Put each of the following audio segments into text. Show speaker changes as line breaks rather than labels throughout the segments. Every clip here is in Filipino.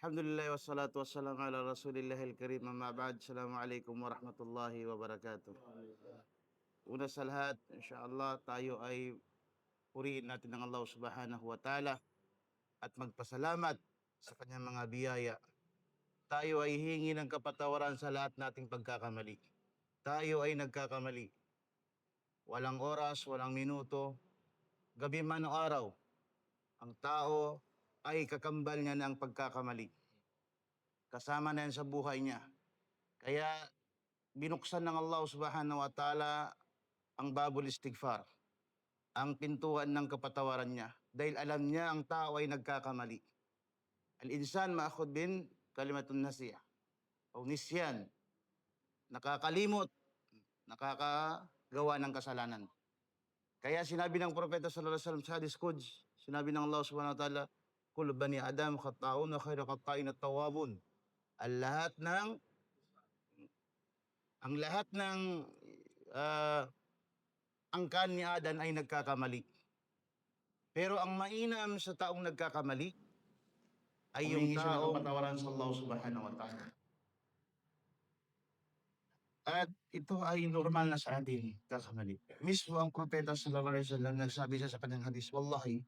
Alhamdulillah wassalatu wassalamu ala Rasulillahil karim, amma ba'd. Assalamualaikum warahmatullahi wabarakatuh. Una sa lahat, inshallah tayo ay purihin natin ang Allah Subhanahu wa Ta'ala at magpasalamat sa kanyang mga biyaya. Tayo ay hingi ng kapatawaran sa lahat nating pagkakamali. Tayo ay nagkakamali. Walang oras, walang minuto, gabi man o araw, ang tao ay kakambal niya ng pagkakamali. Kasama na yan sa buhay niya. Kaya binuksan ng Allah Subhanahu wa Ta'ala ang babul istighfar, ang pintuan ng kapatawaran niya. Dahil alam niya ang tao ay nagkakamali. Al-insan ma'akhud bin kalimatun nasiyah o nisyan. Nakakalimot, nakakagawa ng kasalanan. Kaya sinabi ng Propeta sallallahu alaihi wasallam sa hadis Quds, sinabi ng Allah Subhanahu wa Ta'ala, kullu bani Adam khata'un wa khairu khata'in at-tawwabun. Ang lahat ng angkan ni Adan ay nagkakamali. Pero ang mainam sa taong nagkakamali ay yung taong kapatawaran sa Allah Subhanahu wa Ta'ala. At ito ay normal na sa atin, kakamali. Mismo ang Propeta sallallahu alaihi wasallam nagsabi siya sa kanyang hadis, wallahi,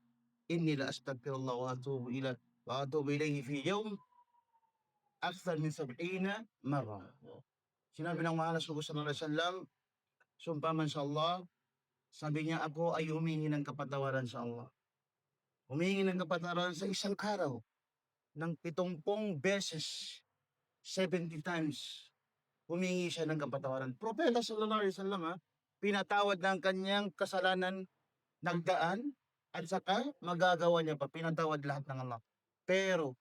inni la astaghfirullah wa atubu ilayhi fi yawm akthar min 70 marra. Sinabi ng mahal na Rasul sallallahu alaihi wasallam, sumpa man sa Allah, sabi niya, ako ay humingi ng kapatawaran sa Allah. Humingi ng kapatawaran sa isang araw ng 70 beses, 70 times. Humingi siya ng kapatawaran. Propeta sallallahu alaihi wasallam pinatawad ng kanyang kasalanan nagdaan at saka magagawa niya pa, pinatawad lahat ng Allah. Pero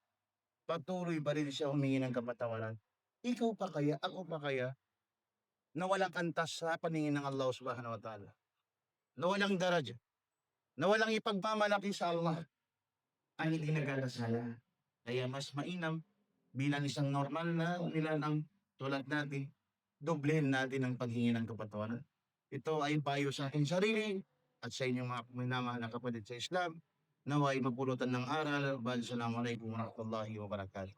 patuloy pa rin siya humingi ng kapatawaran. Ikaw pa kaya, ako pa kaya, na walang antas sa paningin ng Allah Subhanahu wa Ta'ala, na walang daraja, na walang ipagmamalaki sa Allah, ang hindi nagkakasala. Kaya mas mainam bilang isang normal na nilalang tulad natin, doblehin natin ang paghingi ng kapatawaran. Ito ay payo sa aking sarili at sa inyong mga minamahal na kapatid sa Islam. Naway mapulutan ng aral. Assalamualaikum warahmatullahi wabarakatuh.